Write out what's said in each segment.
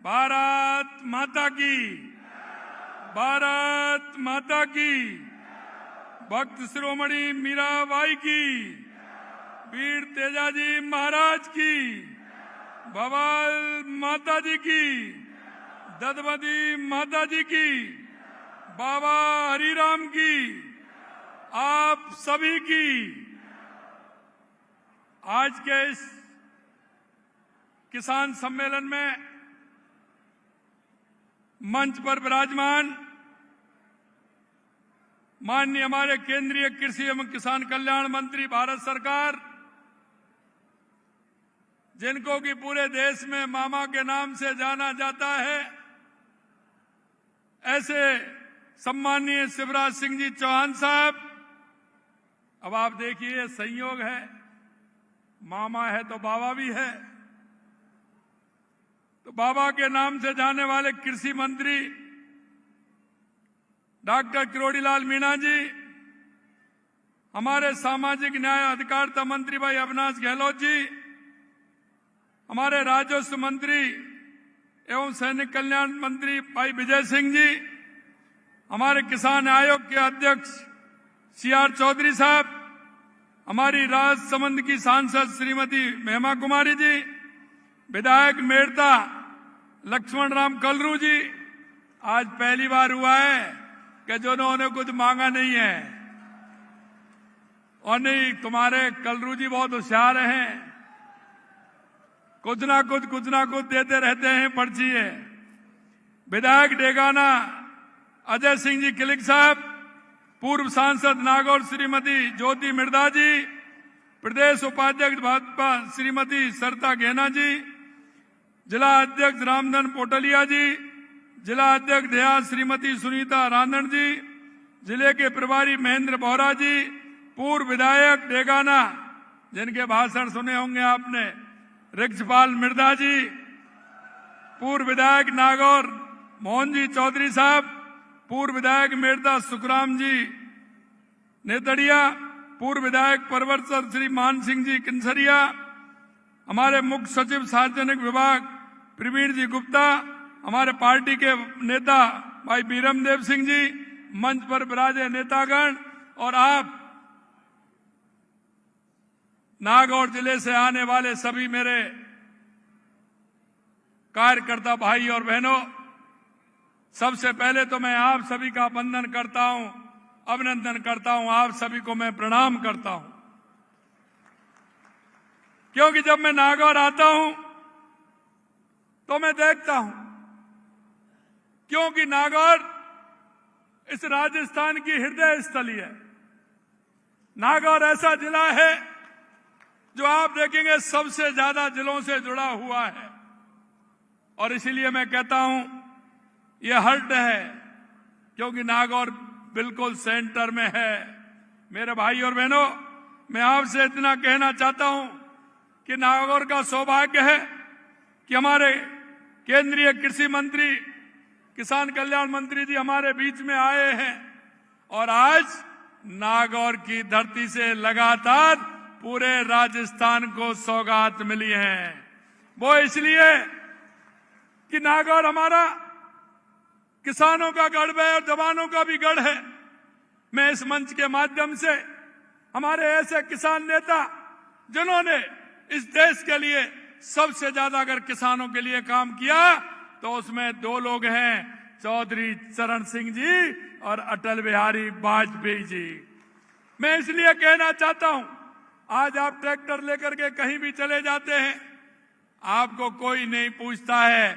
भारत माता की, भारत माता की, भक्त शिरोमणि मीराबाई की, वीर तेजाजी महाराज की, भवाल माता जी की, ददमती माता जी की, बाबा हरिराम की, आप सभी की। आज के इस किसान सम्मेलन में मंच पर विराजमान माननीय हमारे केंद्रीय कृषि एवं किसान कल्याण मंत्री भारत सरकार, जिनको कि पूरे देश में मामा के नाम से जाना जाता है, ऐसे सम्माननीय शिवराज सिंह जी चौहान साहब। अब आप देखिए, संयोग है, मामा है तो बाबा भी है। तो बाबा के नाम से जाने वाले कृषि मंत्री डॉक्टर किरोड़ीलाल मीणा जी, हमारे सामाजिक न्याय अधिकारिता मंत्री भाई अविनाश गहलोत जी, हमारे राजस्व मंत्री एवं सैनिक कल्याण मंत्री भाई विजय सिंह जी, हमारे किसान आयोग के अध्यक्ष सीआर चौधरी साहब, हमारी राजसमंद की सांसद श्रीमती महिमा कुमारी जी, विधायक मेड़ता लक्ष्मण राम कलरू जी। आज पहली बार हुआ है कि जिन्होंने कुछ मांगा नहीं है। और नहीं, तुम्हारे कलरू जी बहुत होशियार हैं, कुछ ना कुछ देते रहते हैं, पर्ची है। विधायक डेगाना अजय सिंह जी किलिक साहब, पूर्व सांसद नागौर श्रीमती ज्योति मिर्धा जी, प्रदेश उपाध्यक्ष भाजपा श्रीमती सरिता गहना जी, जिला अध्यक्ष रामधन पोटलिया जी, जिला अध्यक्ष देहात श्रीमती सुनीता रानड़ जी, जिले के प्रभारी महेंद्र बोहरा जी, पूर्व विधायक डेगाना, जिनके भाषण सुने होंगे आपने, रिक्षपाल मिर्धा जी, पूर्व विधायक नागौर मोहन जी चौधरी साहब, पूर्व विधायक मेड़ता सुखराम जी नेतड़िया, पूर्व विधायक परवरसर श्री मान सिंह जी किंसरिया, हमारे मुख्य सचिव सार्वजनिक विभाग प्रवीण जी गुप्ता, हमारे पार्टी के नेता भाई बीरम देव सिंह जी, मंच पर विराजे नेतागण, और आप नागौर जिले से आने वाले सभी मेरे कार्यकर्ता भाई और बहनों, सबसे पहले तो मैं आप सभी का वंदन करता हूं, अभिनंदन करता हूं, आप सभी को मैं प्रणाम करता हूं। क्योंकि जब मैं नागौर आता हूं तो मैं देखता हूं, क्योंकि नागौर इस राजस्थान की हृदय स्थली है। नागौर ऐसा जिला है जो आप देखेंगे सबसे ज्यादा जिलों से जुड़ा हुआ है, और इसीलिए मैं कहता हूं यह हर्ट है, क्योंकि नागौर बिल्कुल सेंटर में है। मेरे भाई और बहनों, मैं आपसे इतना कहना चाहता हूं कि नागौर का सौभाग्य है कि हमारे केंद्रीय कृषि मंत्री, किसान कल्याण मंत्री जी हमारे बीच में आए हैं, और आज नागौर की धरती से लगातार पूरे राजस्थान को सौगात मिली है। वो इसलिए कि नागौर हमारा किसानों का गढ़ है और जवानों का भी गढ़ है। मैं इस मंच के माध्यम से हमारे ऐसे किसान नेता, जिन्होंने इस देश के लिए सबसे ज्यादा अगर किसानों के लिए काम किया, तो उसमें दो लोग हैं, चौधरी चरण सिंह जी और अटल बिहारी वाजपेयी जी। मैं इसलिए कहना चाहता हूं, आज आप ट्रैक्टर लेकर के कहीं भी चले जाते हैं, आपको कोई नहीं पूछता है।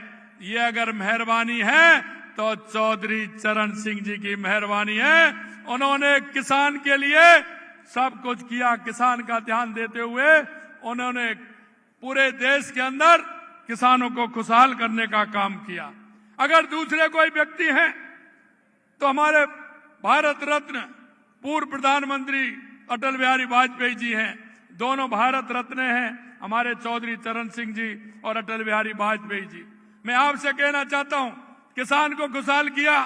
ये अगर मेहरबानी है तो चौधरी चरण सिंह जी की मेहरबानी है। उन्होंने किसान के लिए सब कुछ किया, किसान का ध्यान देते हुए उन्होंने पूरे देश के अंदर किसानों को खुशहाल करने का काम किया। अगर दूसरे कोई व्यक्ति हैं तो हमारे भारत रत्न पूर्व प्रधानमंत्री अटल बिहारी वाजपेयी जी हैं। दोनों भारत रत्न हैं, हमारे चौधरी चरण सिंह जी और अटल बिहारी वाजपेयी जी। मैं आपसे कहना चाहता हूं, किसान को खुशहाल किया,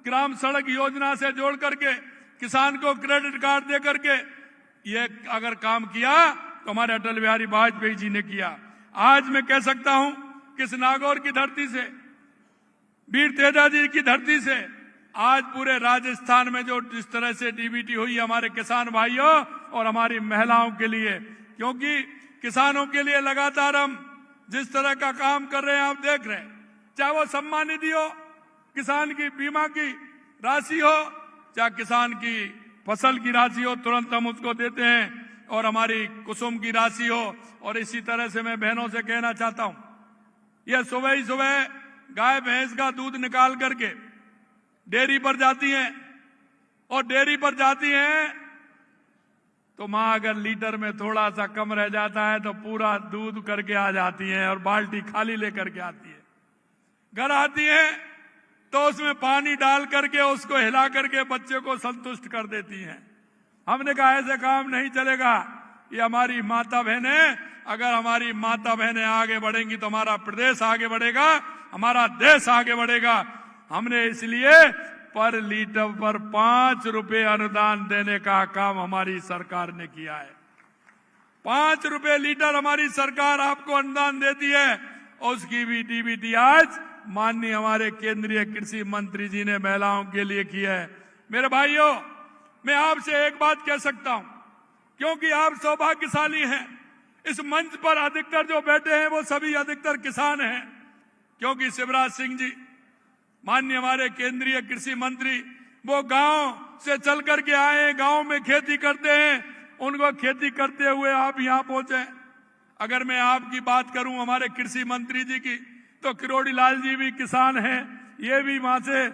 ग्राम सड़क योजना से जोड़ करके, किसान को क्रेडिट कार्ड दे करके, ये अगर काम किया तो हमारे अटल बिहारी वाजपेयी जी ने किया। आज मैं कह सकता हूं किस नागौर की धरती से, वीर तेजा जी की धरती से आज पूरे राजस्थान में जो जिस तरह से डीबीटी हुई हमारे किसान भाइयों और हमारी महिलाओं के लिए, क्योंकि किसानों के लिए लगातार हम जिस तरह का काम कर रहे हैं आप देख रहे हैं, चाहे वो सम्मान निधि हो, किसान की बीमा की राशि हो, चाहे किसान की फसल की राशि हो, तुरंत हम उसको देते हैं, और हमारी कुसुम की राशि हो। और इसी तरह से मैं बहनों से कहना चाहता हूं, यह सुबह ही सुबह गाय भैंस का दूध निकाल करके डेयरी पर जाती हैं, और डेयरी पर जाती हैं तो मां अगर लीटर में थोड़ा सा कम रह जाता है तो पूरा दूध करके आ जाती हैं और बाल्टी खाली लेकर के आती है। घर आती हैं तो उसमें पानी डाल करके उसको हिला करके बच्चे को संतुष्ट कर देती हैं। हमने कहा ऐसे काम नहीं चलेगा, ये हमारी माता बहनें, अगर हमारी माता बहनें आगे बढ़ेंगी तो हमारा प्रदेश आगे बढ़ेगा, हमारा देश आगे बढ़ेगा। हमने इसलिए पर लीटर पर 5 रुपए अनुदान देने का काम हमारी सरकार ने किया है। 5 रुपए लीटर हमारी सरकार आपको अनुदान देती है, और उसकी भी डीबीटी आज माननीय हमारे केंद्रीय कृषि मंत्री जी ने महिलाओं के लिए किया है। मेरे भाइयों, मैं आपसे एक बात कह सकता हूं, क्योंकि आप सौभाग्यशाली हैं, इस मंच पर अधिकतर जो बैठे हैं वो सभी अधिकतर किसान हैं, क्योंकि शिवराज सिंह जी माननीय हमारे केंद्रीय कृषि मंत्री वो गांव से चल करके आए, गांव में खेती करते हैं, उनको खेती करते हुए आप यहां पहुंचे। अगर मैं आपकी बात करूं हमारे कृषि मंत्री जी की, तो किरोड़ी लाल जी भी किसान हैं, ये भी वहां से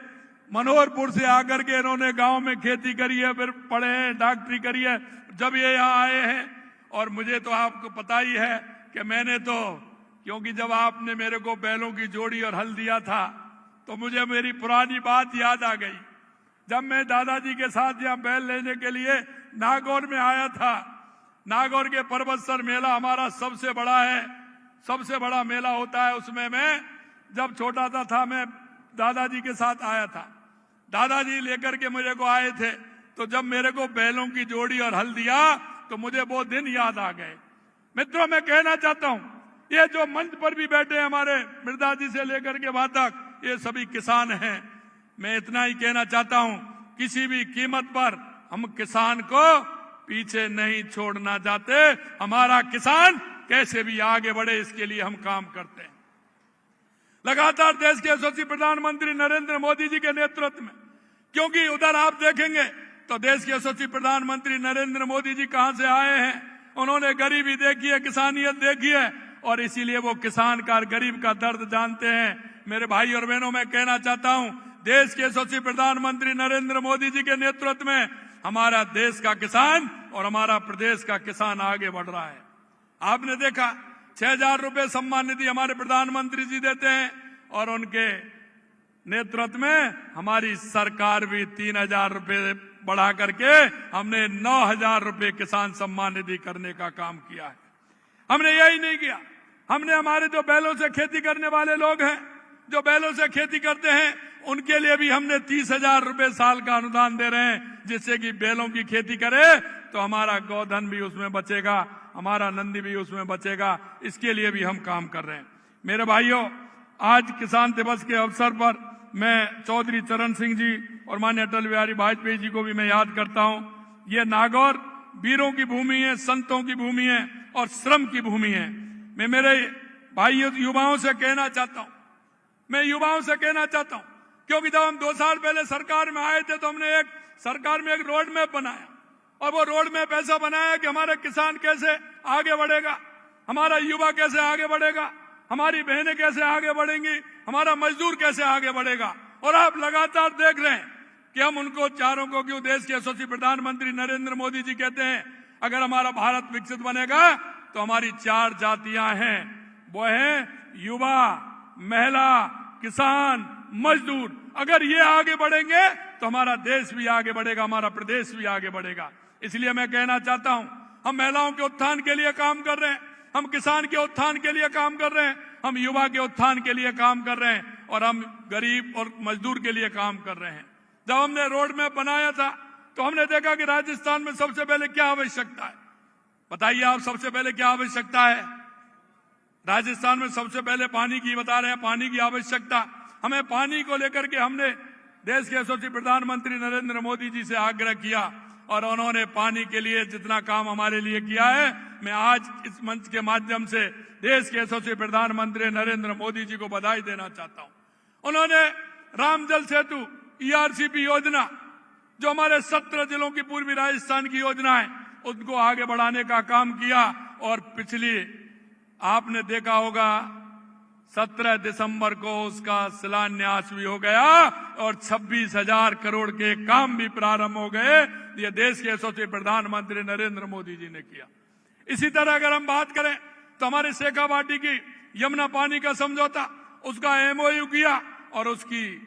मनोहरपुर से आकर के इन्होंने गांव में खेती करी है, फिर पढ़े हैं, डॉक्टरी करी है, जब ये यहाँ आए हैं। और मुझे तो आपको पता ही है कि मैंने तो, क्योंकि जब आपने मेरे को बैलों की जोड़ी और हल दिया था तो मुझे मेरी पुरानी बात याद आ गई। जब मैं दादाजी के साथ यहाँ बैल लेने के लिए नागौर में आया था, नागौर के पर्वतसर मेला हमारा सबसे बड़ा है, सबसे बड़ा मेला होता है, उसमें मैं जब छोटा था मैं दादाजी के साथ आया था। दादाजी लेकर के मुझे को आए थे, तो जब मेरे को बैलों की जोड़ी और हल दिया तो मुझे वो दिन याद आ गए। मित्रों, मैं कहना चाहता हूं, ये जो मंच पर भी बैठे हमारे मृदा जी से लेकर के वहां तक, ये सभी किसान हैं। मैं इतना ही कहना चाहता हूं, किसी भी कीमत पर हम किसान को पीछे नहीं छोड़ना चाहते। हमारा किसान कैसे भी आगे बढ़े, इसके लिए हम काम करते हैं। लगातार देश के यशस्वी प्रधानमंत्री नरेंद्र मोदी जी के नेतृत्व में, क्योंकि उधर आप देखेंगे तो देश के यशस्वी प्रधानमंत्री नरेंद्र मोदी जी कहां से आए हैं, उन्होंने गरीबी देखी है, किसानियत देखी है, और इसीलिए वो किसान का, गरीब का दर्द जानते हैं। मेरे भाई और बहनों, मैं कहना चाहता हूं, देश के यशस्वी प्रधानमंत्री नरेंद्र मोदी जी के नेतृत्व में हमारा देश का किसान और हमारा प्रदेश का किसान आगे बढ़ रहा है। आपने देखा 6,000 रुपए सम्मान निधि हमारे प्रधानमंत्री जी देते हैं, और उनके नेतृत्व में हमारी सरकार भी 3,000 रुपए बढ़ा करके हमने 9,000 रुपए किसान सम्मान निधि करने का काम किया है। हमने यही नहीं किया, हमने हमारे जो बैलों से खेती करने वाले लोग हैं, जो बैलों से खेती करते हैं, उनके लिए भी हमने 30,000 रुपए साल का अनुदान दे रहे हैं, जिससे कि बैलों की खेती करे तो हमारा गोधन भी उसमें बचेगा, हमारा नंदी भी उसमें बचेगा। इसके लिए भी हम काम कर रहे हैं। मेरे भाइयों, आज किसान दिवस के अवसर पर मैं चौधरी चरण सिंह जी और माननीय अटल बिहारी वाजपेयी जी को भी मैं याद करता हूं। ये नागौर वीरों की भूमि है, संतों की भूमि है और श्रम की भूमि है। मैं मेरे भाइयों युवाओं से कहना चाहता हूं, मैं युवाओं से कहना चाहता हूं, क्योंकि जब हम 2 साल पहले सरकार में आए थे तो हमने सरकार में एक रोड मैप बनाया, और वो रोड मैप ऐसा बनाया कि हमारा किसान कैसे आगे बढ़ेगा, हमारा युवा कैसे आगे बढ़ेगा, हमारी बहनें कैसे आगे बढ़ेंगी, हमारा मजदूर कैसे आगे बढ़ेगा। और आप लगातार देख रहे हैं कि हम उनको चारों को, क्यों देश के यशस्वी प्रधानमंत्री नरेंद्र मोदी जी कहते हैं, अगर हमारा भारत विकसित बनेगा तो हमारी 4 जातियां हैं, वो है युवा, महिला, किसान, मजदूर। अगर ये आगे बढ़ेंगे तो हमारा देश भी आगे बढ़ेगा, हमारा प्रदेश भी आगे बढ़ेगा। इसलिए मैं कहना चाहता हूं, हम महिलाओं के उत्थान के लिए काम कर रहे हैं, हम किसान के उत्थान के लिए काम कर रहे हैं, हम युवा के उत्थान के लिए काम कर रहे हैं, और हम गरीब और मजदूर के लिए काम कर रहे हैं। जब हमने रोड मैप बनाया था तो हमने देखा कि राजस्थान में सबसे पहले क्या आवश्यकता है, बताइए आप, सबसे पहले क्या आवश्यकता है? राजस्थान में सबसे पहले पानी की बता रहे हैं, पानी की आवश्यकता। हमें पानी को लेकर के हमने देश के यशस्वी प्रधानमंत्री नरेंद्र मोदी जी से आग्रह किया और उन्होंने पानी के लिए जितना काम हमारे लिए किया है, मैं आज इस मंच के माध्यम से देश के यशस्वी प्रधानमंत्री नरेंद्र मोदी जी को बधाई देना चाहता हूं। उन्होंने राम जल सेतु ERCP योजना, जो हमारे 17 जिलों की पूर्वी राजस्थान की योजना है, उनको आगे बढ़ाने का काम किया। और पिछली आपने देखा होगा 17 दिसंबर को उसका शिलान्यास भी हो गया और 26,000 करोड़ के काम भी प्रारंभ हो गए। ये देश के यशस्वी प्रधानमंत्री नरेंद्र मोदी जी ने किया। इसी तरह अगर हम बात करें तो हमारे शेखावाटी की यमुना पानी का समझौता, उसका MOU किया और उसकी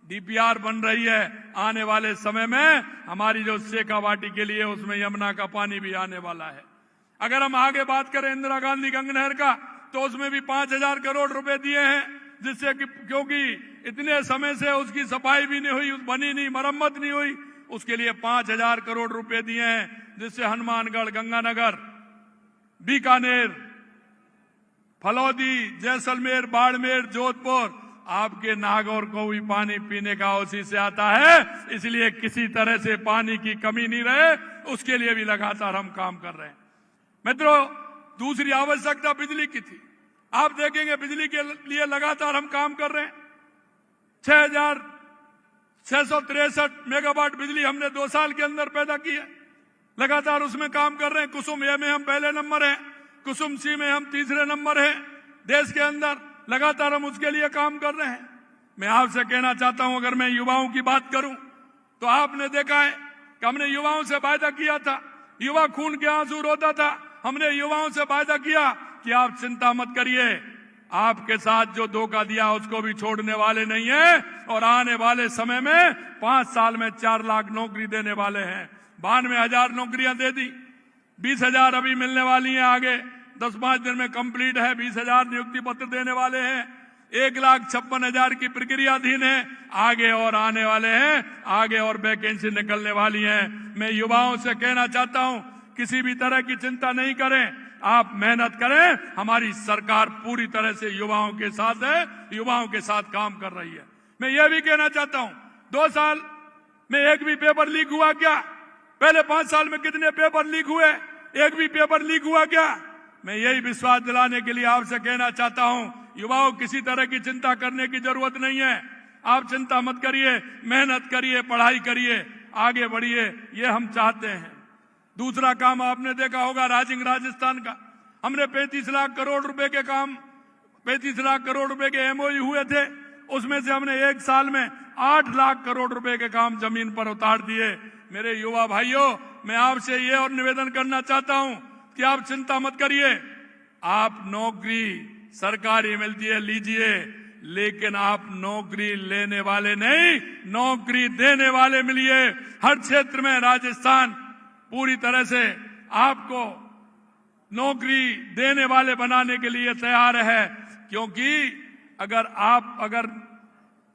DPR बन रही है। आने वाले समय में हमारी जो शेखावाटी के लिए उसमें यमुना का पानी भी आने वाला है। अगर हम आगे बात करें इंदिरा गांधी गंगा नहर का, तो उसमें भी 5,000 करोड़ रुपए दिए हैं, जिससे कि क्योंकि इतने समय से उसकी सफाई भी नहीं हुई, बनी नहीं, मरम्मत नहीं हुई, उसके लिए 5,000 करोड़ रुपए दिए हैं, जिससे हनुमानगढ़, गंगानगर, बीकानेर, फलौदी, जैसलमेर, बाड़मेर, जोधपुर, आपके नागौर को भी पानी पीने का उसी से आता है। इसलिए किसी तरह से पानी की कमी नहीं रहे, उसके लिए भी लगातार हम काम कर रहे हैं। मित्रों, दूसरी आवश्यकता बिजली की थी। आप देखेंगे बिजली के लिए लगातार हम काम कर रहे हैं। 6,663 मेगावाट बिजली हमने 2 साल के अंदर पैदा की है। लगातार उसमें काम कर रहे हैं। कुसुम ए में हम पहले नंबर हैं, कुसुम सी में हम तीसरे नंबर हैं देश के अंदर। लगातार हम उसके लिए काम कर रहे हैं। मैं आपसे कहना चाहता हूं, अगर मैं युवाओं की बात करूं तो आपने देखा है कि हमने युवाओं से वायदा किया था, युवा खून के आंसू रोता था। हमने युवाओं से वायदा किया कि आप चिंता मत करिए, आपके साथ जो धोखा दिया उसको भी छोड़ने वाले नहीं है और आने वाले समय में 5 साल में 4 लाख नौकरी देने वाले हैं। 92,000 नौकरियां दे दी, 20,000 अभी मिलने वाली हैं। आगे 10-5 दिन में कंप्लीट है, 20,000 नियुक्ति पत्र देने वाले हैं। 1,56,000 की प्रक्रियाधीन है, आगे और आने वाले हैं, आगे और वैकेंसी निकलने वाली है। मैं युवाओं से कहना चाहता हूं, किसी भी तरह की चिंता नहीं करें, आप मेहनत करें। हमारी सरकार पूरी तरह से युवाओं के साथ है, युवाओं के साथ काम कर रही है। मैं यह भी कहना चाहता हूं, 2 साल में एक भी पेपर लीक हुआ क्या? पहले 5 साल में कितने पेपर लीक हुए? एक भी पेपर लीक हुआ क्या? मैं यही विश्वास दिलाने के लिए आपसे कहना चाहता हूं, युवाओं, किसी तरह की चिंता करने की जरूरत नहीं है। आप चिंता मत करिए, मेहनत करिए, पढ़ाई करिए, आगे बढ़िए, ये हम चाहते हैं। दूसरा काम आपने देखा होगा राइजिंग राजस्थान का, हमने 35 लाख करोड़ रुपए के काम, 35 लाख करोड़ रुपए के MOU हुए थे। उसमें से हमने 1 साल में 8 लाख करोड़ रुपए के काम जमीन पर उतार दिए। मेरे युवा भाइयों, मैं आपसे ये और निवेदन करना चाहता हूं कि आप चिंता मत करिए। आप नौकरी सरकारी मिलती है, लीजिए, लेकिन आप नौकरी लेने वाले नहीं, नौकरी देने वाले मिलिए। हर क्षेत्र में राजस्थान पूरी तरह से आपको नौकरी देने वाले बनाने के लिए तैयार है, क्योंकि अगर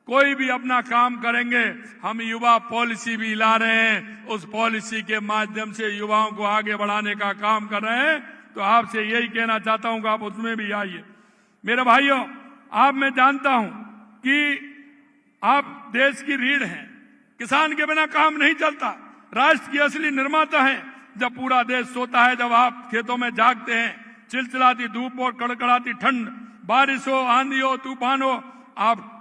कोई भी अपना काम करेंगे, हम युवा पॉलिसी भी ला रहे हैं, उस पॉलिसी के माध्यम से युवाओं को आगे बढ़ाने का काम कर रहे हैं। तो आपसे यही कहना चाहता हूं कि आप उसमें भी आइए। मेरे भाइयों, आप, मैं जानता हूं कि आप देश की रीढ़ हैं, किसान के बिना काम नहीं चलता, राष्ट्र की असली निर्माता हैं। जब पूरा देश सोता है, जब आप खेतों में जागते हैं, चिलचिलाती धूप और कड़कड़ाती ठंड, बारिश हो, आंधी हो, तूफान हो, आप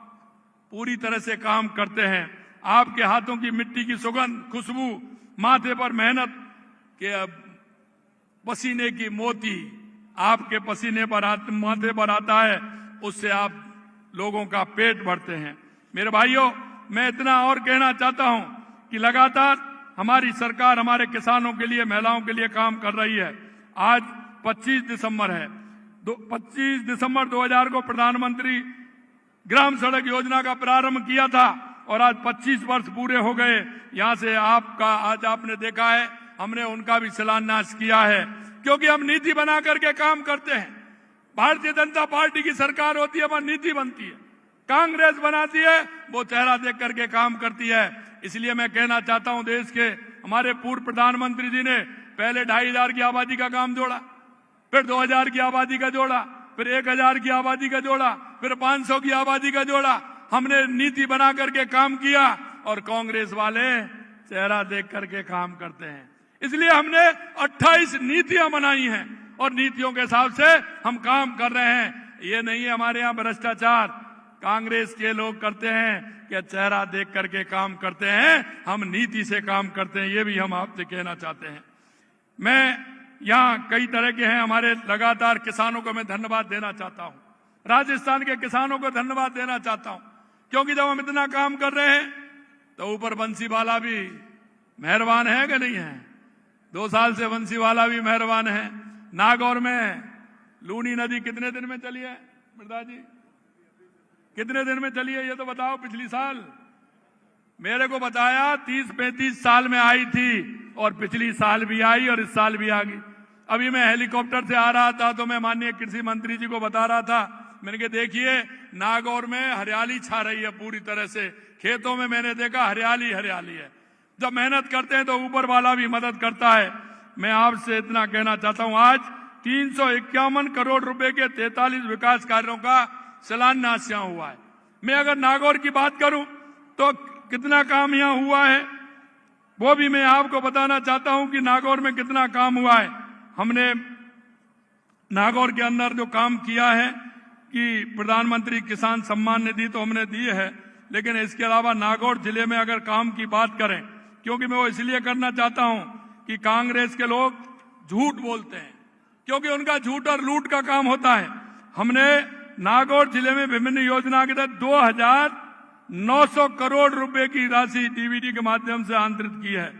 पूरी तरह से काम करते हैं। आपके हाथों की मिट्टी की सुगंध, खुशबू, माथे पर मेहनत के पसीने की मोती आपके पसीने पर माथे पर आता है, उससे आप लोगों का पेट भरते हैं। मेरे भाइयों, मैं इतना और कहना चाहता हूं कि लगातार हमारी सरकार हमारे किसानों के लिए, महिलाओं के लिए काम कर रही है। आज 25 दिसंबर है, 25 दिसंबर 2000 को प्रधानमंत्री ग्राम सड़क योजना का प्रारंभ किया था और आज 25 वर्ष पूरे हो गए। यहां से आपका, आज आपने देखा है, हमने उनका भी शिलान्यास किया है, क्योंकि हम नीति बना करके काम करते हैं। भारतीय जनता पार्टी की सरकार होती है, वह नीति बनती है। कांग्रेस बनाती है, वो चेहरा देख करके काम करती है। इसलिए मैं कहना चाहता हूं, देश के हमारे पूर्व प्रधानमंत्री जी ने पहले 2,500 की आबादी का काम जोड़ा, फिर 2,000 की आबादी का जोड़ा, फिर 1000 की आबादी का जोड़ा, फिर 500 की आबादी का जोड़ा। हमने नीति बना करके काम किया और कांग्रेस वाले चेहरा देख करके काम करते हैं। इसलिए हमने 28 नीतियां बनाई हैं और नीतियों के हिसाब से हम काम कर रहे हैं। ये नहीं है हमारे यहाँ भ्रष्टाचार, कांग्रेस के लोग करते हैं कि चेहरा देख करके काम करते हैं, हम नीति से काम करते हैं। ये भी हम आपसे कहना चाहते हैं। मैं यहाँ कई तरह के हैं हमारे, लगातार किसानों को मैं धन्यवाद देना चाहता हूँ, राजस्थान के किसानों को धन्यवाद देना चाहता हूँ, क्योंकि जब हम इतना काम कर रहे हैं तो ऊपर बंसीवाला भी मेहरबान है कि नहीं है। 2 साल से बंसीवाला भी मेहरबान है। नागौर में लूनी नदी कितने दिन में चली है मृदा जी? कितने दिन में चली है ये तो बताओ। पिछली साल मेरे को बताया 30-35 साल में आई थी और पिछली साल भी आई और इस साल भी आ गई। अभी मैं हेलीकॉप्टर से आ रहा था तो मैं माननीय कृषि मंत्री जी को बता रहा था, मैंने कहा देखिए नागौर में हरियाली छा रही है पूरी तरह से, खेतों में मैंने देखा हरियाली हरियाली है। जब मेहनत करते हैं तो ऊपर वाला भी मदद करता है। मैं आपसे इतना कहना चाहता हूं, आज 351 करोड़ रुपए के 43 विकास कार्यों का शिलान्यास यहाँ हुआ है। मैं अगर नागौर की बात करूं तो कितना काम यहाँ हुआ है वो भी मैं आपको बताना चाहता हूं कि नागौर में कितना काम हुआ है। हमने नागौर के अंदर जो काम किया है कि प्रधानमंत्री किसान सम्मान निधि तो हमने दी है, लेकिन इसके अलावा नागौर जिले में अगर काम की बात करें, क्योंकि मैं वो इसलिए करना चाहता हूं कि कांग्रेस के लोग झूठ बोलते हैं, क्योंकि उनका झूठ और लूट का काम होता है। हमने नागौर जिले में विभिन्न योजना के तहत 2900 करोड़ रुपए की राशि डीबीटी के माध्यम से आंतरित की है।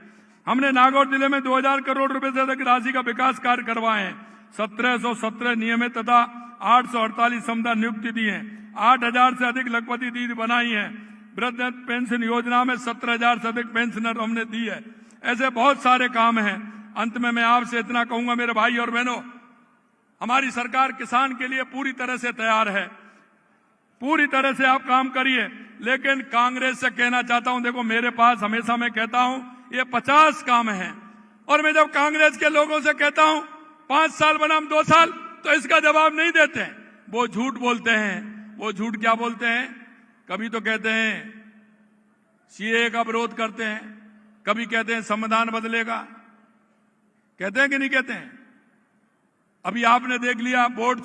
हमने नागौर जिले में 2000 करोड़ रुपए से अधिक राशि का विकास कार्य करवाए हैं। 1717 नियमित तथा 848 समुदाय नियुक्ति दी है। 8000 से अधिक लखपति दीदी बनाई है। वृद्ध पेंशन योजना में 17,000 से अधिक पेंशनर हमने दी है। ऐसे बहुत सारे काम हैं। अंत में मैं आपसे इतना कहूंगा मेरे भाई और बहनों, हमारी सरकार किसान के लिए पूरी तरह से तैयार है। पूरी तरह से आप काम करिए, लेकिन कांग्रेस से कहना चाहता हूं, देखो मेरे पास हमेशा मैं कहता हूं ये 50 काम हैं, और मैं जब कांग्रेस के लोगों से कहता हूं 5 साल बनाम 2 साल, तो इसका जवाब नहीं देते हैं। वो झूठ बोलते हैं। वो झूठ क्या बोलते हैं? कभी तो कहते हैं सीए का विरोध करते हैं, कभी कहते हैं संविधान बदलेगा। कहते हैं कि नहीं कहते हैं? अभी आपने देख लिया वोट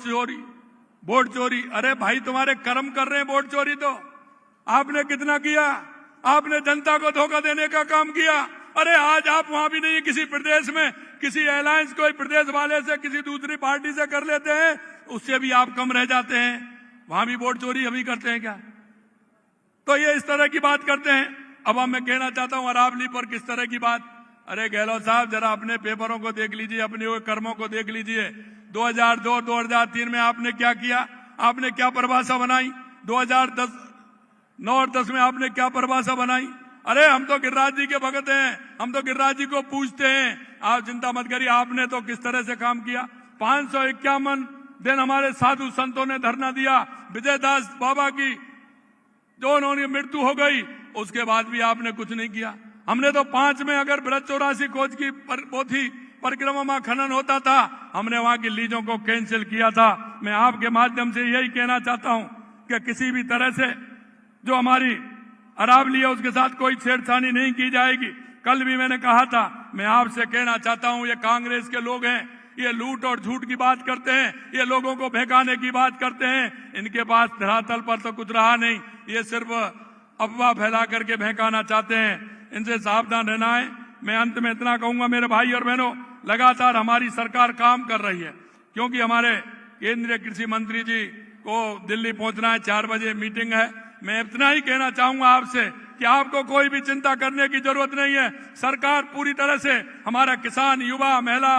चोरी। अरे भाई तुम्हारे कर्म कर रहे हैं वोट चोरी, तो आपने कितना किया? आपने जनता को धोखा देने का काम किया। अरे आज आप वहां भी नहीं, किसी प्रदेश में किसी अलायंस कोई प्रदेश वाले से किसी दूसरी पार्टी से कर लेते हैं, उससे भी आप कम रह जाते हैं। वहां भी वोट चोरी अभी करते हैं क्या? तो ये इस तरह की बात करते हैं। अब मैं कहना चाहता हूं अरावली पर किस तरह की बात। अरे गहलोत साहब जरा अपने पेपरों को देख लीजिए, अपने हुए कर्मों को देख लीजिए। 2002-2003 में आपने क्या किया? आपने क्या परिभाषा बनाई? 2009 और 10 में आपने क्या परिभाषा बनाई? अरे हम तो गिरिराज जी के भगत हैं, हम तो गिरिराज जी को पूछते हैं। आप चिंता मत करिए, आपने तो किस तरह से काम किया। 551 दिन हमारे साधु संतों ने धरना दिया। विजयदास बाबा की जो उन्होंने मृत्यु हो गई, उसके बाद भी आपने कुछ नहीं किया। हमने तो 5 में अगर बृहद 84 कोच की पोथी परिक्रमा खनन होता था, हमने वहां की लीजों को कैंसिल किया था। मैं आपके माध्यम से यही कहना चाहता हूं कि किसी भी तरह से जो हमारी अरावली है उसके साथ कोई छेड़छाड़ी नहीं की जाएगी। कल भी मैंने कहा था, मैं आपसे कहना चाहता हूं ये कांग्रेस के लोग हैं, ये लूट और झूठ की बात करते हैं, ये लोगों को बहकाने की बात करते हैं। इनके पास धरातल पर तो कुछ रहा नहीं, ये सिर्फ अफवाह फैला करके बहकाना चाहते हैं। इनसे सावधान रहना है। मैं अंत में इतना कहूंगा मेरे भाई और बहनों, लगातार हमारी सरकार काम कर रही है, क्योंकि हमारे केंद्रीय कृषि मंत्री जी को दिल्ली पहुंचना है, 4 बजे मीटिंग है। मैं इतना ही कहना चाहूंगा आपसे कि आपको कोई भी चिंता करने की जरूरत नहीं है। सरकार पूरी तरह से, हमारा किसान, युवा, महिला,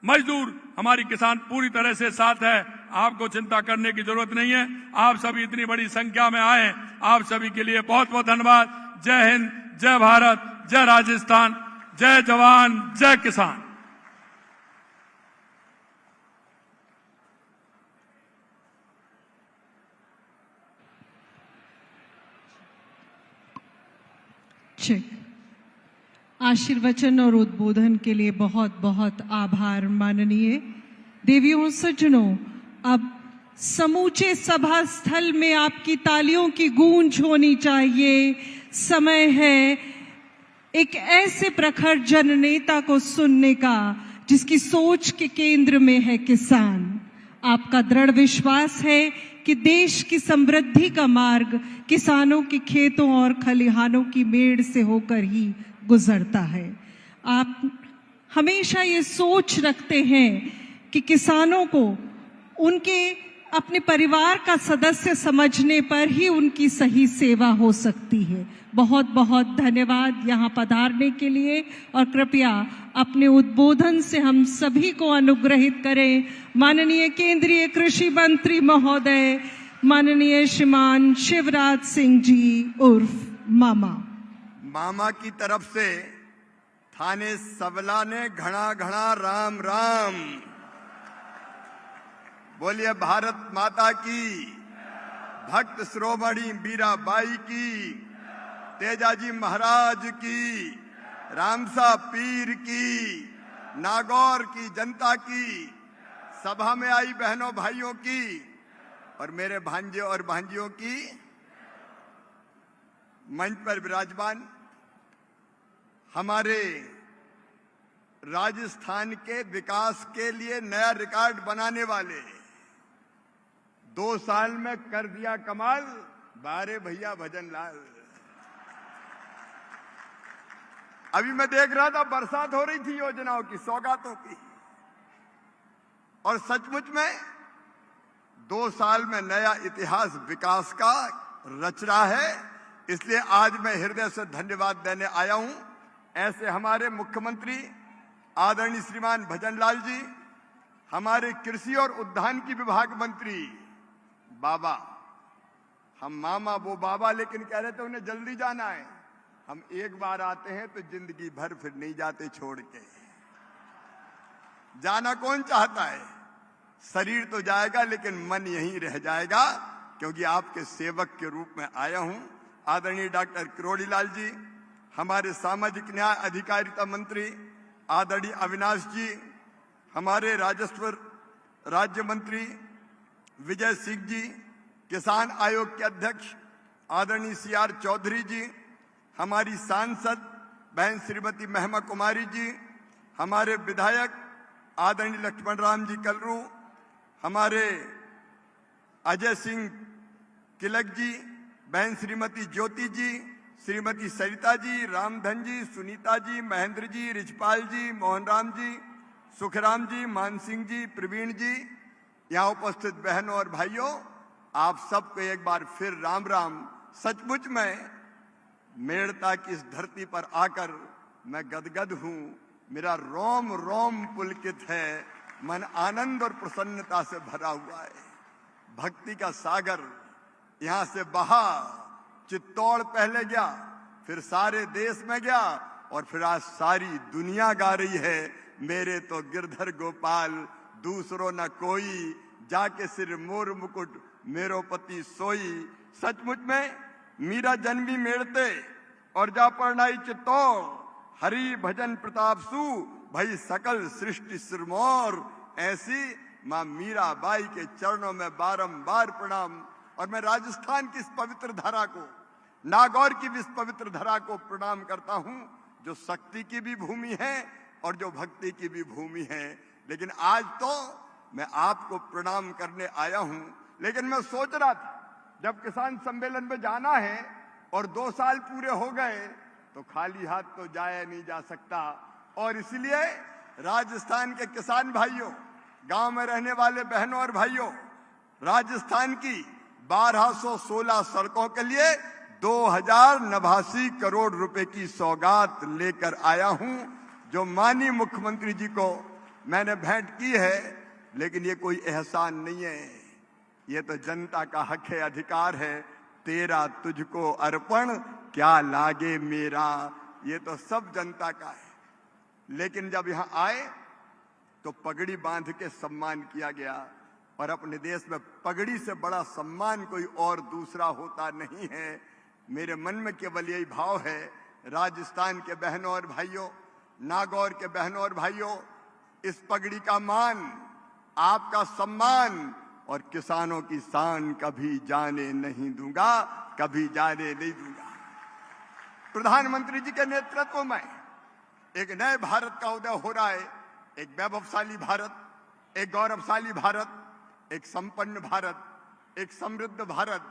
मजदूर, हमारी किसान पूरी तरह से साथ है। आपको चिंता करने की जरूरत नहीं है। आप सभी इतनी बड़ी संख्या में आए, आप सभी के लिए बहुत बहुत धन्यवाद। जय हिंद, जय भारत, जय राजस्थान, जय जवान, जय किसान। आशीर्वचन और उद्बोधन के लिए बहुत बहुत आभार माननीय। देवियों सज्जनों, अब समूचे सभा स्थल में आपकी तालियों की गूंज होनी चाहिए। समय है एक ऐसे प्रखर जननेता को सुनने का जिसकी सोच के केंद्र में है किसान। आपका दृढ़ विश्वास है कि देश की समृद्धि का मार्ग किसानों के खेतों और खलिहानों की मेड़ से होकर ही गुजरता है। आप हमेशा ये सोच रखते हैं कि किसानों को उनके अपने परिवार का सदस्य समझने पर ही उनकी सही सेवा हो सकती है। बहुत बहुत धन्यवाद यहाँ पधारने के लिए, और कृपया अपने उद्बोधन से हम सभी को अनुग्रहित करें। माननीय केंद्रीय कृषि मंत्री महोदय, माननीय श्रीमान शिवराज सिंह जी उर्फ मामा। मामा की तरफ से थाने सबला ने घना घना राम राम। बोलिए भारत माता की, भक्त शिरोमणि मीराबाई की, तेजाजी महाराज की, रामसा पीर की, नागौर की जनता की, सभा में आई बहनों भाइयों की, और मेरे भांजे और भांजियों की, मंच पर विराजमान हमारे राजस्थान के विकास के लिए नया रिकॉर्ड बनाने वाले, 2 साल में कर दिया कमाल बारे भैया भजन लाल। अभी मैं देख रहा था, बरसात हो रही थी योजनाओं की, सौगातों की, और सचमुच में 2 साल में नया इतिहास विकास का रच रहा है। इसलिए आज मैं हृदय से धन्यवाद देने आया हूं ऐसे हमारे मुख्यमंत्री आदरणीय श्रीमान भजन लाल जी, हमारे कृषि और उद्यान की विभाग मंत्री बाबा, हम मामा वो बाबा, लेकिन कह रहे थे उन्हें जल्दी जाना है। हम एक बार आते हैं तो जिंदगी भर फिर नहीं जाते छोड़ के। जाना कौन चाहता है? शरीर तो जाएगा लेकिन मन यहीं रह जाएगा, क्योंकि आपके सेवक के रूप में आया हूं। आदरणीय डॉक्टर किरोड़ी लाल जी, हमारे सामाजिक न्याय अधिकारिता मंत्री आदरणीय अविनाश जी, हमारे राजस्व राज्य मंत्री विजय सिंह जी, किसान आयोग के अध्यक्ष आदरणीय CR चौधरी जी, हमारी सांसद बहन श्रीमती महिमा कुमारी जी, हमारे विधायक आदरणीय लक्ष्मण राम जी कलरू, हमारे अजय सिंह किलक जी, बहन श्रीमती ज्योति जी, श्रीमती सरिता जी, रामधन जी, सुनीता जी, महेंद्र जी, रिजपाल जी, मोहन राम जी, सुखराम जी, मान सिंह जी, प्रवीण जी, यहाँ उपस्थित बहनों और भाइयों, आप सबको एक बार फिर राम राम। सचमुच में मेड़ता की इस धरती पर आकर मैं गदगद हूं, मेरा रोम रोम पुलकित है, मन आनंद और प्रसन्नता से भरा हुआ है। भक्ति का सागर यहां से बहा, चित्तौड़ पहले गया, फिर सारे देश में गया, और फिर आज सारी दुनिया गा रही है, मेरे तो गिरधर गोपाल दूसरो न कोई, जाके सिर मोर मुकुट मेरो पति सोई। सचमुच में मीरा जन्मी मेड़ते और जा परनाई चित्तौड़, हरि भजन प्रताप सु भई सकल सृष्टि सिरमौर। ऐसी मां मीराबाई के चरणों में बारंबार प्रणाम। और मैं राजस्थान की इस पवित्र धरा को, नागौर की भी इस पवित्र धरा को प्रणाम करता हूं, जो शक्ति की भी भूमि है और जो भक्ति की भी भूमि है। लेकिन आज तो मैं आपको प्रणाम करने आया हूं। लेकिन मैं सोच रहा था, जब किसान सम्मेलन में जाना है और 2 साल पूरे हो गए, तो खाली हाथ तो जाया नहीं जा सकता। और इसलिए राजस्थान के किसान भाइयों, गांव में रहने वाले बहनों और भाइयों, राजस्थान की 1216 सड़कों के लिए 2089 करोड़ रुपए की सौगात लेकर आया हूं, जो माननीय मुख्यमंत्री जी को मैंने भेंट की है। लेकिन ये कोई एहसान नहीं है, ये तो जनता का हक है, अधिकार है। तेरा तुझको अर्पण क्या लागे मेरा, ये तो सब जनता का है। लेकिन जब यहां आए तो पगड़ी बांध के सम्मान किया गया, और अपने देश में पगड़ी से बड़ा सम्मान कोई और दूसरा होता नहीं है। मेरे मन में केवल यही भाव है, राजस्थान के बहनों और भाइयों, नागौर के बहनों और भाइयों, इस पगड़ी का मान, आपका सम्मान और किसानों की शान कभी जाने नहीं दूंगा, कभी जाने नहीं दूंगा। प्रधानमंत्री जी के नेतृत्व में एक नए भारत का उदय हो रहा है, एक वैभवशाली भारत, एक गौरवशाली भारत, एक संपन्न भारत, एक समृद्ध भारत,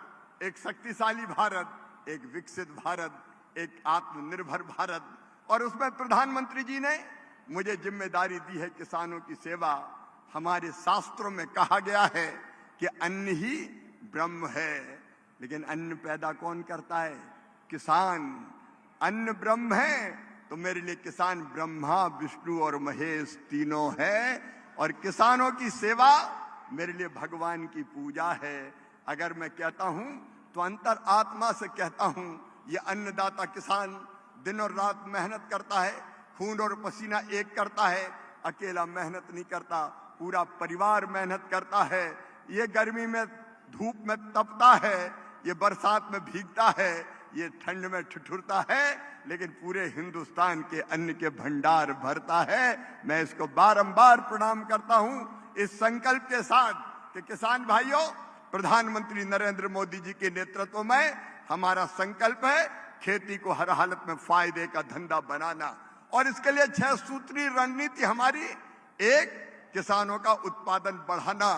एक शक्तिशाली भारत, एक विकसित भारत, एक आत्मनिर्भर भारत। और उसमें प्रधानमंत्री जी ने मुझे जिम्मेदारी दी है किसानों की सेवा। हमारे शास्त्रों में कहा गया है कि अन्न ही ब्रह्म है, लेकिन अन्न पैदा कौन करता है? किसान। अन्न ब्रह्म है तो मेरे लिए किसान ब्रह्मा, विष्णु और महेश तीनों है, और किसानों की सेवा मेरे लिए भगवान की पूजा है। अगर मैं कहता हूं तो अंतर आत्मा से कहता हूं, ये अन्नदाता किसान दिन और रात मेहनत करता है, खून और पसीना एक करता है, अकेला मेहनत नहीं करता, पूरा परिवार मेहनत करता है। ये गर्मी में धूप में तपता है, ये बरसात में भीगता है, ये ठंड में ठिठुरता है, लेकिन पूरे हिंदुस्तान के अन्न के भंडार भरता है। मैं इसको बारंबार प्रणाम करता हूं, इस संकल्प के साथ कि किसान भाइयों, प्रधानमंत्री नरेंद्र मोदी जी के नेतृत्व में हमारा संकल्प है खेती को हर हालत में फायदे का धंधा बनाना, और इसके लिए 6 सूत्री रणनीति हमारी। एक, किसानों का उत्पादन बढ़ाना।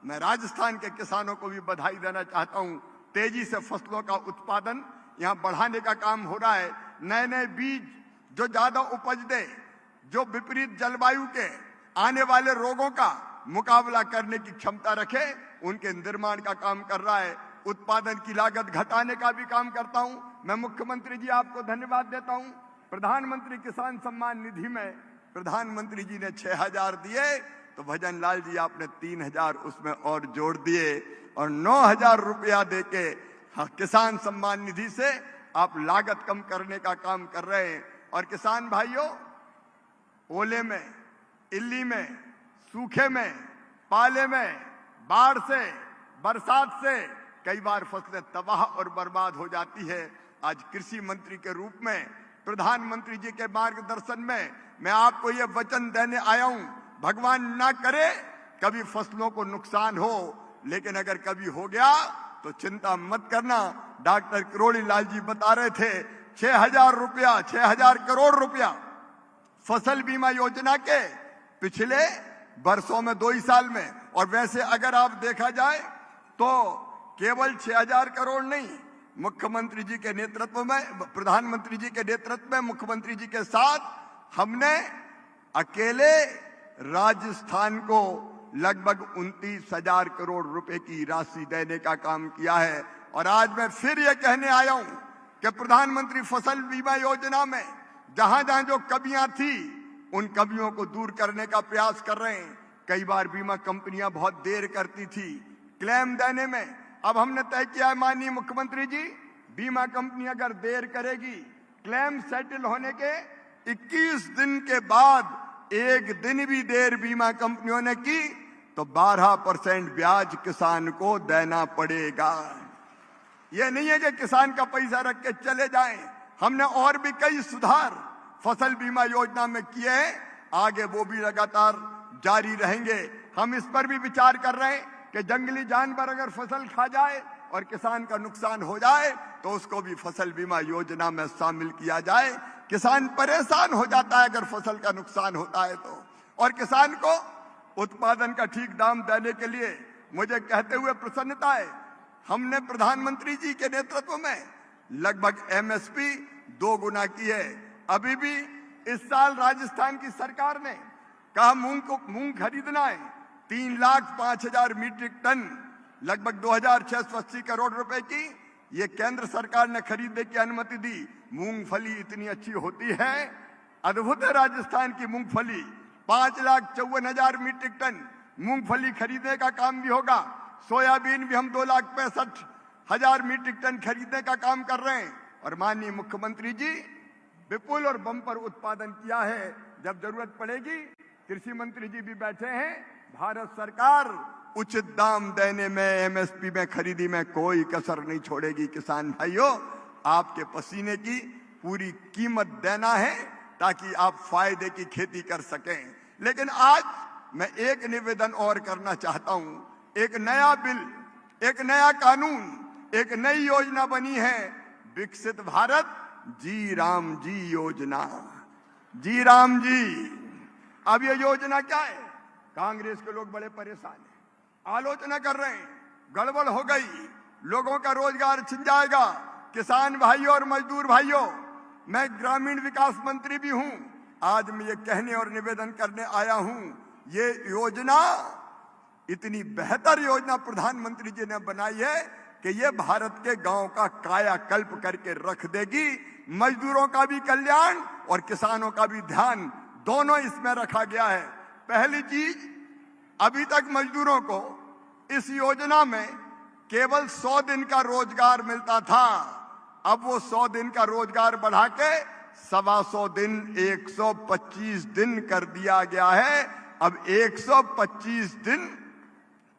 मैं राजस्थान के किसानों को भी बधाई देना चाहता हूं, तेजी से फसलों का उत्पादन यहां बढ़ाने का काम हो रहा है। नए नए बीज जो ज्यादा उपज दे, जो विपरीत जलवायु के आने वाले रोगों का मुकाबला करने की क्षमता रखे, उनके निर्माण का काम कर रहा है। उत्पादन की लागत घटाने का भी काम करता हूं। मैं मुख्यमंत्री जी आपको धन्यवाद देता हूं। प्रधानमंत्री किसान सम्मान निधि में प्रधानमंत्री जी ने 6,000 दिए, तो भजन लाल जी आपने 3,000 उसमें और जोड़ दिए, और 9,000 रुपया देके किसान सम्मान निधि से आप लागत कम करने का काम कर रहे हैं। और किसान भाइयों, ओले में, इल्ली में, सूखे में, पाले में, बाढ़ से, बरसात से कई बार फसलें तबाह और बर्बाद हो जाती है। आज कृषि मंत्री के रूप में प्रधानमंत्री जी के मार्गदर्शन में मैं आपको ये वचन देने आया हूं, भगवान ना करे कभी फसलों को नुकसान हो, लेकिन अगर कभी हो गया तो चिंता मत करना। डॉक्टर किरोड़ी लाल जी बता रहे थे 6,000 रुपया, 6,000 करोड़ रुपया फसल बीमा योजना के पिछले वर्षों में 2 ही साल में। और वैसे अगर आप देखा जाए तो केवल 6,000 करोड़ नहीं, मुख्यमंत्री जी के नेतृत्व में, प्रधानमंत्री जी के नेतृत्व में, मुख्यमंत्री जी के साथ हमने अकेले राजस्थान को लगभग 29,000 करोड़ रुपए की राशि देने का काम किया है। और आज मैं फिर ये कहने आया हूं कि प्रधानमंत्री फसल बीमा योजना में जहां जहां जो कमियां थी, उन कमियों को दूर करने का प्रयास कर रहे हैं। कई बार बीमा कंपनियां बहुत देर करती थी क्लेम देने में। अब हमने तय किया है माननीय मुख्यमंत्री जी, बीमा कंपनी अगर देर करेगी क्लेम सेटल होने के 21 दिन के बाद, एक दिन भी देर बीमा कंपनियों ने की तो 12% ब्याज किसान को देना पड़ेगा। यह नहीं है कि किसान का पैसा रख के चले जाएं। हमने और भी कई सुधार फसल बीमा योजना में किए हैं, आगे वो भी लगातार जारी रहेंगे। हम इस पर भी विचार कर रहे हैं कि जंगली जानवर अगर फसल खा जाए और किसान का नुकसान हो जाए तो उसको भी फसल बीमा योजना में शामिल किया जाए। किसान परेशान हो जाता है अगर फसल का नुकसान होता है तो, और किसान को उत्पादन का ठीक दाम देने के लिए मुझे कहते हुए प्रसन्नता है, हमने प्रधानमंत्री जी के नेतृत्व में लगभग एमएसपी 2 गुना की है। अभी भी इस साल राजस्थान की सरकार ने कहा मूंग खरीदना है 3,05,000 मीट्रिक टन, लगभग 2,680 करोड़ रुपए की। ये केंद्र सरकार ने खरीदने की अनुमति दी। मूंगफली इतनी अच्छी होती है, अद्भुत है राजस्थान की मूंगफली। 5,54,000 मीट्रिक टन मूंगफली खरीदने का काम भी होगा। सोयाबीन भी हम 2,65,000 मीट्रिक टन खरीदने का काम कर रहे हैं। और माननीय मुख्यमंत्री जी विपुल और बम्पर उत्पादन किया है। जब जरूरत पड़ेगी, कृषि मंत्री जी भी बैठे हैं, भारत सरकार उचित दाम देने में, एमएसपी में, खरीदी में कोई कसर नहीं छोड़ेगी। किसान भाइयों, आपके पसीने की पूरी कीमत देना है ताकि आप फायदे की खेती कर सकें। लेकिन आज मैं एक निवेदन और करना चाहता हूं, एक नया बिल, एक नया कानून, एक नई योजना बनी है, विकसित भारत जी राम जी योजना। जी राम जी। अब ये योजना क्या है? कांग्रेस के लोग बड़े परेशान हैं, आलोचना कर रहे हैं, गड़बड़ हो गई, लोगों का रोजगार छिन जाएगा। किसान भाइयों और मजदूर भाइयों, मैं ग्रामीण विकास मंत्री भी हूं, आज मैं ये कहने और निवेदन करने आया हूं, ये योजना इतनी बेहतर योजना प्रधानमंत्री जी ने बनाई है कि ये भारत के गांव का कायाकल्प करके रख देगी। मजदूरों का भी कल्याण और किसानों का भी ध्यान दोनों इसमें रखा गया है। पहली चीज, अभी तक मजदूरों को इस योजना में केवल 100 दिन का रोजगार मिलता था, अब वो 100 दिन का रोजगार बढ़ा के 125 दिन 125 दिन कर दिया गया है। अब 125 दिन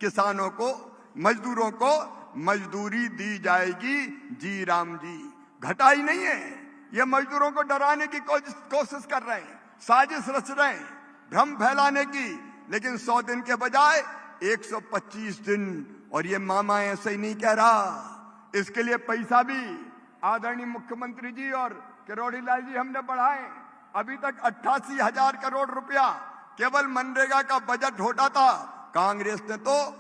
किसानों को, मजदूरों को मजदूरी दी जाएगी। जी राम जी। घटाई नहीं है, ये मजदूरों को डराने की कोशिश कर रहे हैं, साजिश रच रहे हैं, भ्रम फैलाने की, लेकिन 100 दिन के बजाय 125 दिन। और ये मामा ऐसे ही नहीं कह रहा, इसके लिए पैसा भी आदरणीय मुख्यमंत्री जी और किरोड़ी लाल जी हमने बढ़ाए। अभी तक 88,000 करोड़ रुपया केवल मनरेगा का बजट होता था, कांग्रेस ने तो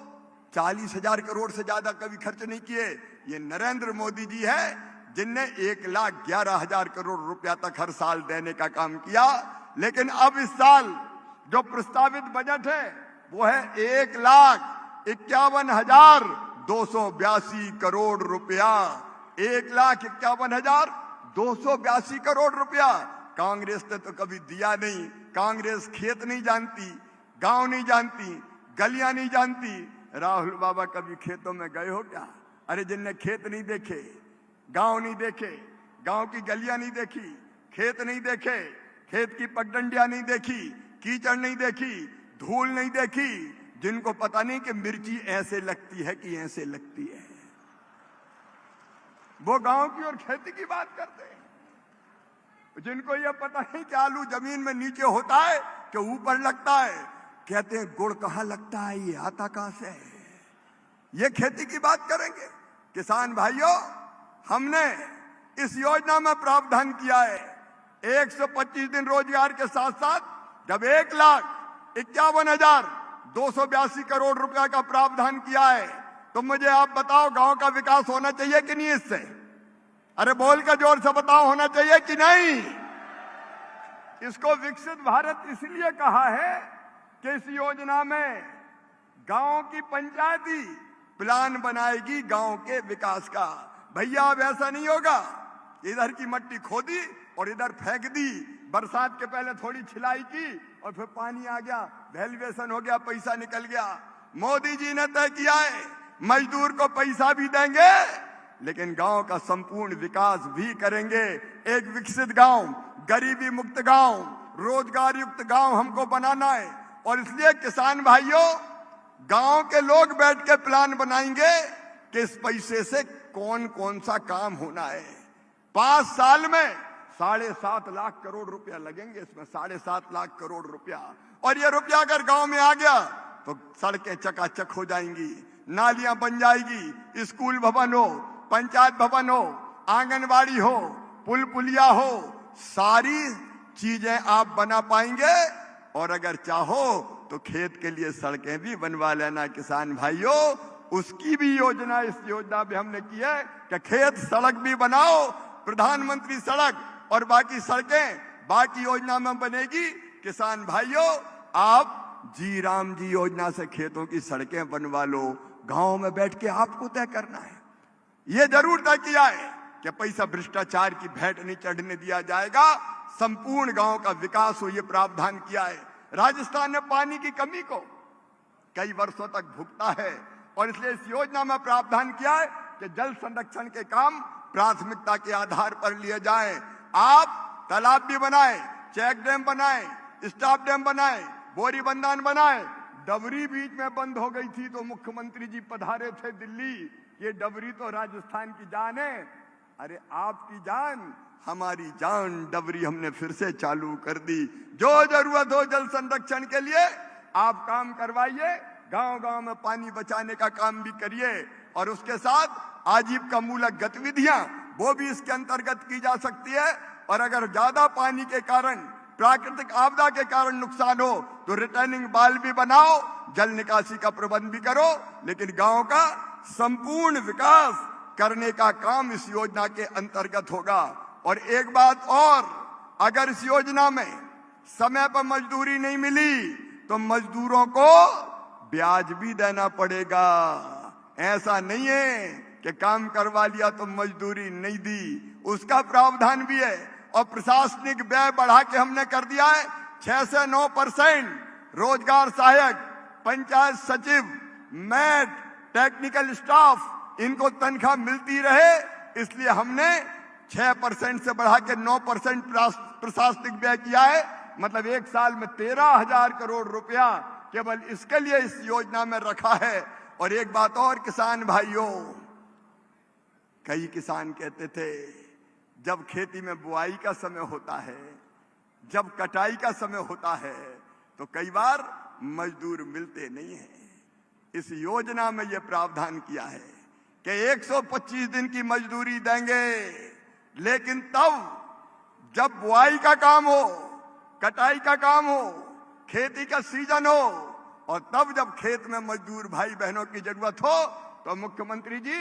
40,000 करोड़ से ज्यादा कभी खर्च नहीं किए। ये नरेंद्र मोदी जी है जिनने 1,11,000 करोड़ रुपया तक हर साल देने का काम किया। लेकिन अब इस साल जो प्रस्तावित बजट है वो है 1,51,282 करोड़ रुपया। 1,51,282 करोड़ रुपया कांग्रेस ने तो कभी दिया नहीं। कांग्रेस खेत नहीं जानती, गांव नहीं जानती, गलियां नहीं जानती। राहुल बाबा कभी खेतों में गए हो क्या? अरे जिनने खेत नहीं देखे, गांव नहीं देखे, गांव की गलियां नहीं देखी, खेत नहीं देखे, खेत की पगडंडियां नहीं देखी, कीचड़ नहीं देखी, धूल नहीं देखी, जिनको पता नहीं कि मिर्ची ऐसे लगती है कि ऐसे लगती है, वो गांव की और खेती की बात करते हैं। जिनको ये पता नहीं कि आलू जमीन में नीचे होता है कि ऊपर लगता है, कहते हैं गुड़ कहाँ लगता है, ये आता कहां से है, ये खेती की बात करेंगे। किसान भाइयों, हमने इस योजना में प्रावधान किया है 125 दिन रोजगार के साथ साथ जब 1,51,282 करोड़ रुपया का प्रावधान किया है, तो मुझे आप बताओ गांव का विकास होना चाहिए कि नहीं इससे? अरे बोल कर जोर से बताओ, होना चाहिए कि नहीं? इसको विकसित भारत इसलिए कहा है कि इस योजना में गांव की पंचायती प्लान बनाएगी गांव के विकास का। भैया अब ऐसा नहीं होगा, इधर की मट्टी खोदी और इधर फेंक दी, बरसात के पहले थोड़ी छिलाई की और फिर पानी आ गया, वैल्यूएशन हो गया, पैसा निकल गया। मोदी जी ने तय किया है मजदूर को पैसा भी देंगे लेकिन गांव का संपूर्ण विकास भी करेंगे। एक विकसित गांव, गरीबी मुक्त गांव, रोजगार युक्त गांव हमको बनाना है। और इसलिए किसान भाइयों, गांव के लोग बैठ के प्लान बनाएंगे कि इस पैसे से कौन कौन सा काम होना है। 5 साल में 7.5 लाख करोड़ रुपया लगेंगे इसमें, 7.5 लाख करोड़ रुपया। और ये रुपया अगर गांव में आ गया तो सड़कें चकाचक हो जाएंगी, नालियां बन जाएगी, स्कूल भवन हो, पंचायत भवन हो, आंगनबाड़ी हो, पुल पुलिया हो, सारी चीजें आप बना पाएंगे। और अगर चाहो तो खेत के लिए सड़कें भी बनवा लेना किसान भाइयों। उसकी भी योजना इस योजना में हमने की है कि खेत सड़क भी बनाओ, प्रधानमंत्री सड़क और बाकी सड़कें बाकी योजना में बनेगी। किसान भाइयों, आप जी राम जी योजना से खेतों की सड़कें बनवा लो, गांव में बैठ के आपको तय करना है। यह जरूर तय किया है कि पैसा भ्रष्टाचार की भेंट नहीं चढ़ने दिया जाएगा, संपूर्ण गांव का विकास हो, यह प्रावधान किया है। राजस्थान ने पानी की कमी को कई वर्षों तक भुगता है और इसलिए इस योजना में प्रावधान किया है कि जल संरक्षण के काम प्राथमिकता के आधार पर लिए जाएं। आप तालाब भी बनाए, चेक डैम बनाए, स्टॉप डैम बनाए, बोरी बंधान बनाए। डबरी बीच में बंद हो गई थी तो मुख्यमंत्री जी पधारे थे दिल्ली, ये डबरी तो राजस्थान की जान है। अरे आपकी जान, हमारी जान, डबरी हमने फिर से चालू कर दी। जो जरूरत हो जल संरक्षण के लिए आप काम करवाइए, गांव-गांव में पानी बचाने का काम भी करिए और उसके साथ आजीविका मूलक गतिविधियां वो भी इसके अंतर्गत की जा सकती है। और अगर ज्यादा पानी के कारण, प्राकृतिक आपदा के कारण नुकसान हो तो रिटर्निंग बाल भी बनाओ, जल निकासी का प्रबंध भी करो, लेकिन गांव का संपूर्ण विकास करने का काम इस योजना के अंतर्गत होगा। और एक बात और, अगर इस योजना में समय पर मजदूरी नहीं मिली तो मजदूरों को ब्याज भी देना पड़ेगा। ऐसा नहीं है कि काम करवा लिया तो मजदूरी नहीं दी, उसका प्रावधान भी है। और प्रशासनिक व्यय बढ़ा के हमने कर दिया है 6 से 9%। रोजगार सहायक, पंचायत सचिव, मैट, टेक्निकल स्टाफ, इनको तनख्वाह मिलती रहे, इसलिए हमने 6% से बढ़ा के 9% प्रशासनिक व्यय किया है। मतलब एक साल में 13,000 करोड़ रुपया केवल इसके लिए इस योजना में रखा है। और एक बात और किसान भाइयों, कई किसान कहते थे जब खेती में बुआई का समय होता है, जब कटाई का समय होता है तो कई बार मजदूर मिलते नहीं हैं। इस योजना में यह प्रावधान किया है कि 125 दिन की मजदूरी देंगे, लेकिन तब जब बुआई का काम हो, कटाई का काम हो, खेती का सीजन हो, और तब जब खेत में मजदूर भाई बहनों की जरूरत हो तो मुख्यमंत्री जी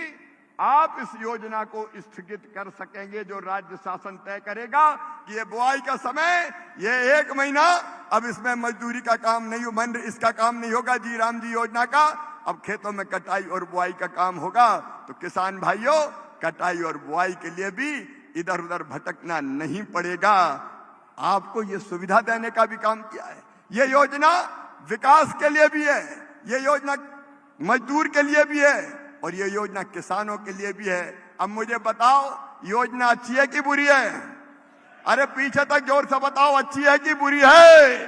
आप इस योजना को स्थगित कर सकेंगे, जो राज्य शासन तय करेगा कि ये बुआई का समय, ये 1 महीना अब इसमें मजदूरी का काम नहीं, इसका काम नहीं होगा जी राम जी योजना का। अब खेतों में कटाई और बुआई का काम होगा। तो किसान भाइयों, कटाई और बुआई के लिए भी इधर उधर भटकना नहीं पड़ेगा। आपको ये सुविधा देने का भी काम किया है। ये योजना विकास के लिए भी है, ये योजना मजदूर के लिए भी है, और ये योजना किसानों के लिए भी है। अब मुझे बताओ, योजना अच्छी है कि बुरी है? अरे पीछे तक जोर से बताओ, अच्छी है कि बुरी है?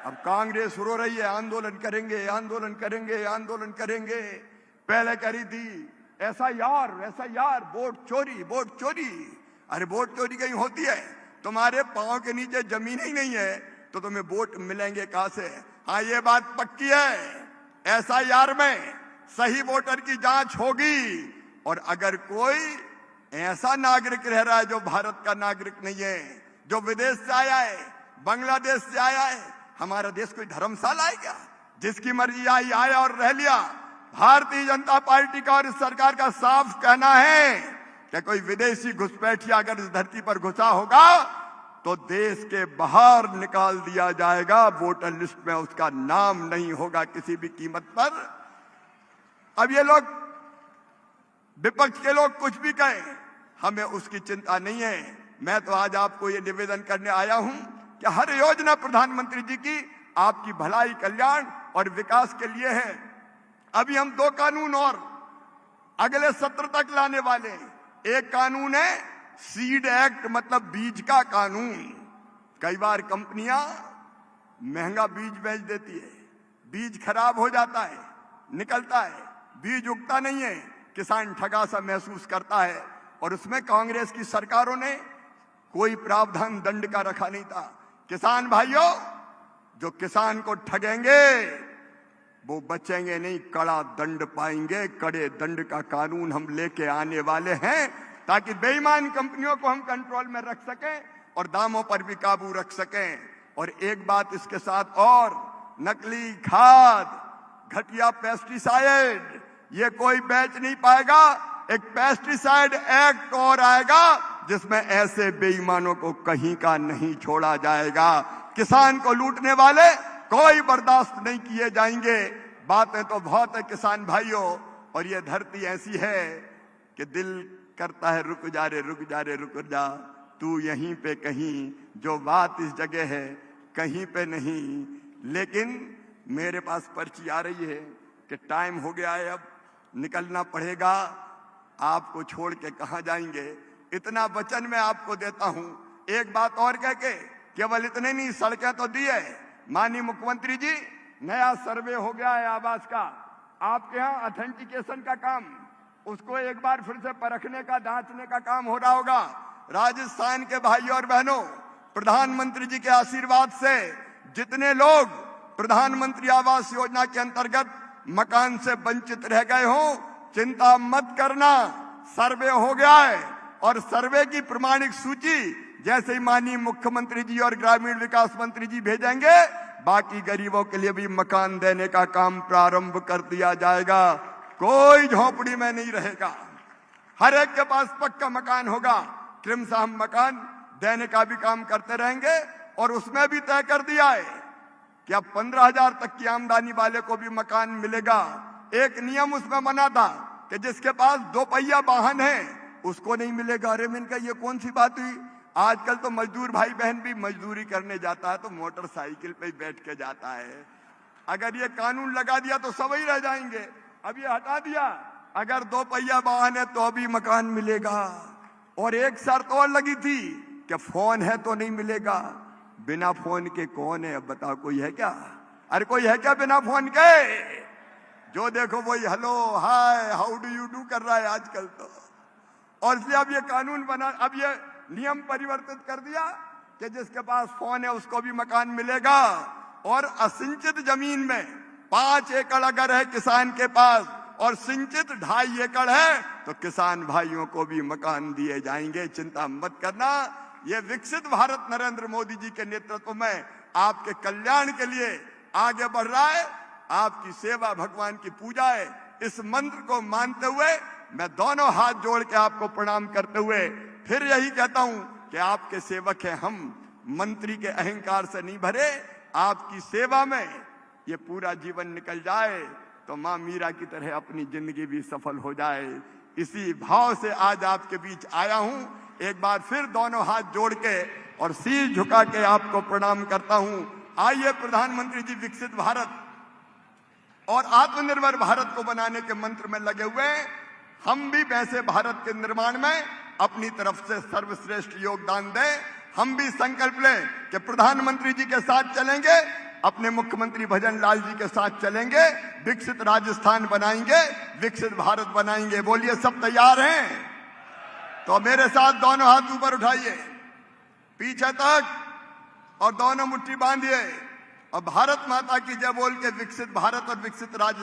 अब कांग्रेस रो रही है, आंदोलन करेंगे, आंदोलन करेंगे, आंदोलन करेंगे। पहले कह रही थी SIR, वोट चोरी, वोट चोरी। अरे वोट चोरी कहीं होती है? तुम्हारे पांव के नीचे जमीन ही नहीं है तो तुम्हें वोट मिलेंगे कहां से? हाँ, ये बात पक्की है, SIR में सही वोटर की जांच होगी। और अगर कोई ऐसा नागरिक रह रहा है जो भारत का नागरिक नहीं है, जो विदेश से आया है, बांग्लादेश से आया है, हमारा देश कोई धर्मशाला है क्या? जिसकी मर्जी आई आया और रह लिया। भारतीय जनता पार्टी का और इस सरकार का साफ कहना है कि कोई विदेशी घुसपैठिया अगर इस धरती पर घुसा होगा तो देश के बाहर निकाल दिया जाएगा, वोटर लिस्ट में उसका नाम नहीं होगा किसी भी कीमत पर। अब ये लोग, विपक्ष के लोग कुछ भी कहें, हमें उसकी चिंता नहीं है। मैं तो आज आपको ये निवेदन करने आया हूं कि हर योजना प्रधानमंत्री जी की आपकी भलाई, कल्याण और विकास के लिए है। अभी हम 2 कानून और अगले सत्र तक लाने वाले हैं। एक कानून है सीड एक्ट, मतलब बीज का कानून। कई बार कंपनियां महंगा बीज बेच देती है, बीज खराब हो जाता है, निकलता है, बीज उगता नहीं है, किसान ठगा सा महसूस करता है। और उसमें कांग्रेस की सरकारों ने कोई प्रावधान दंड का रखा नहीं था। किसान भाइयों, जो किसान को ठगेंगे वो बचेंगे नहीं, कड़ा दंड पाएंगे। कड़े दंड का कानून हम लेके आने वाले हैं ताकि बेईमान कंपनियों को हम कंट्रोल में रख सकें और दामों पर भी काबू रख सकें। और एक बात इसके साथ और, नकली खाद, घटिया पेस्टिसाइड ये कोई बेच नहीं पाएगा। एक पेस्टिसाइड एक्ट और आएगा जिसमें ऐसे बेईमानों को कहीं का नहीं छोड़ा जाएगा। किसान को लूटने वाले कोई बर्दाश्त नहीं किए जाएंगे। बातें तो बहुत है किसान भाइयों, और ये धरती ऐसी है कि दिल करता है रुक जा रे, रुक जा रे, रुक जा तू यहीं पे कहीं, जो बात इस जगह है कहीं पे नहीं। लेकिन मेरे पास पर्ची आ रही है कि टाइम हो गया है, अब निकलना पड़ेगा। आपको छोड़ के कहां जाएंगे? इतना वचन मैं आपको देता हूं। एक बात और कह के, केवल इतने नहीं, सड़कें तो दी है माननीय मुख्यमंत्री जी, नया सर्वे हो गया है आवास का। आपके यहाँ ऑथेंटिकेशन का काम, उसको एक बार फिर से परखने का, जांचने का काम हो रहा होगा। राजस्थान के भाइयों और बहनों, प्रधानमंत्री जी के आशीर्वाद से जितने लोग प्रधानमंत्री आवास योजना के अंतर्गत मकान से वंचित रह गए हो, चिंता मत करना, सर्वे हो गया है और सर्वे की प्रमाणिक सूची जैसे ही माननीय मुख्यमंत्री जी और ग्रामीण विकास मंत्री जी भेजेंगे, बाकी गरीबों के लिए भी मकान देने का काम प्रारंभ कर दिया जाएगा। कोई झोपड़ी में नहीं रहेगा, हर एक के पास पक्का मकान होगा। क्रमशः हम मकान देने का भी काम करते रहेंगे और उसमें भी तय कर दिया है कि अब 15,000 तक की आमदनी वाले को भी मकान मिलेगा। एक नियम उसमें बना था कि जिसके पास 2 पहिया वाहन है उसको नहीं मिलेगा। अरे मैंने कहा ये कौन सी बात हुई? आजकल तो मजदूर भाई बहन भी मजदूरी करने जाता है तो मोटरसाइकिल पे ही बैठ के जाता है। अगर ये कानून लगा दिया तो सब ही रह जाएंगे। अब ये हटा दिया, अगर 2 पहिया वाहन है तो भी मकान मिलेगा। और एक शर्त और लगी थी कि फोन है तो नहीं मिलेगा। बिना फोन के कौन है? अब बताओ, कोई है क्या? अरे कोई है क्या बिना फोन के? जो देखो वही hello hi how do you do कर रहा है आजकल तो। और इसलिए अब ये कानून बना, अब ये नियम परिवर्तित कर दिया कि जिसके पास फोन है उसको भी मकान मिलेगा। और असिंचित जमीन में 5 एकड़ अगर है किसान के पास और सिंचित 2.5 एकड़ है तो किसान भाइयों को भी मकान दिए जाएंगे। चिंता मत करना, ये विकसित भारत नरेंद्र मोदी जी के नेतृत्व में आपके कल्याण के लिए आगे बढ़ रहा है। आपकी सेवा भगवान की पूजा है। इस मंत्र को मानते हुए मैं दोनों हाथ जोड़ के आपको प्रणाम करते हुए फिर यही कहता हूं कि आपके सेवक हैं हम। मंत्री के अहंकार से नहीं भरे, आपकी सेवा में ये पूरा जीवन निकल जाए तो मां मीरा की तरह अपनी जिंदगी भी सफल हो जाए। इसी भाव से आज आपके बीच आया हूं। एक बार फिर दोनों हाथ जोड़ के और शीश झुका के आपको प्रणाम करता हूं। आइए प्रधानमंत्री जी विकसित भारत और आत्मनिर्भर भारत को बनाने के मंत्र में लगे हुए हैं। हम भी वैसे भारत के निर्माण में अपनी तरफ से सर्वश्रेष्ठ योगदान दें। हम भी संकल्प लें कि प्रधानमंत्री जी के साथ चलेंगे, अपने मुख्यमंत्री भजन लाल जी के साथ चलेंगे, विकसित राजस्थान बनाएंगे, विकसित भारत बनाएंगे। बोलिए सब तैयार हैं? तो मेरे साथ दोनों हाथ ऊपर उठाइए पीछे तक और दोनों मुट्ठी बांधिए और भारत माता की जय बोल के विकसित भारत और विकसित राजस्थान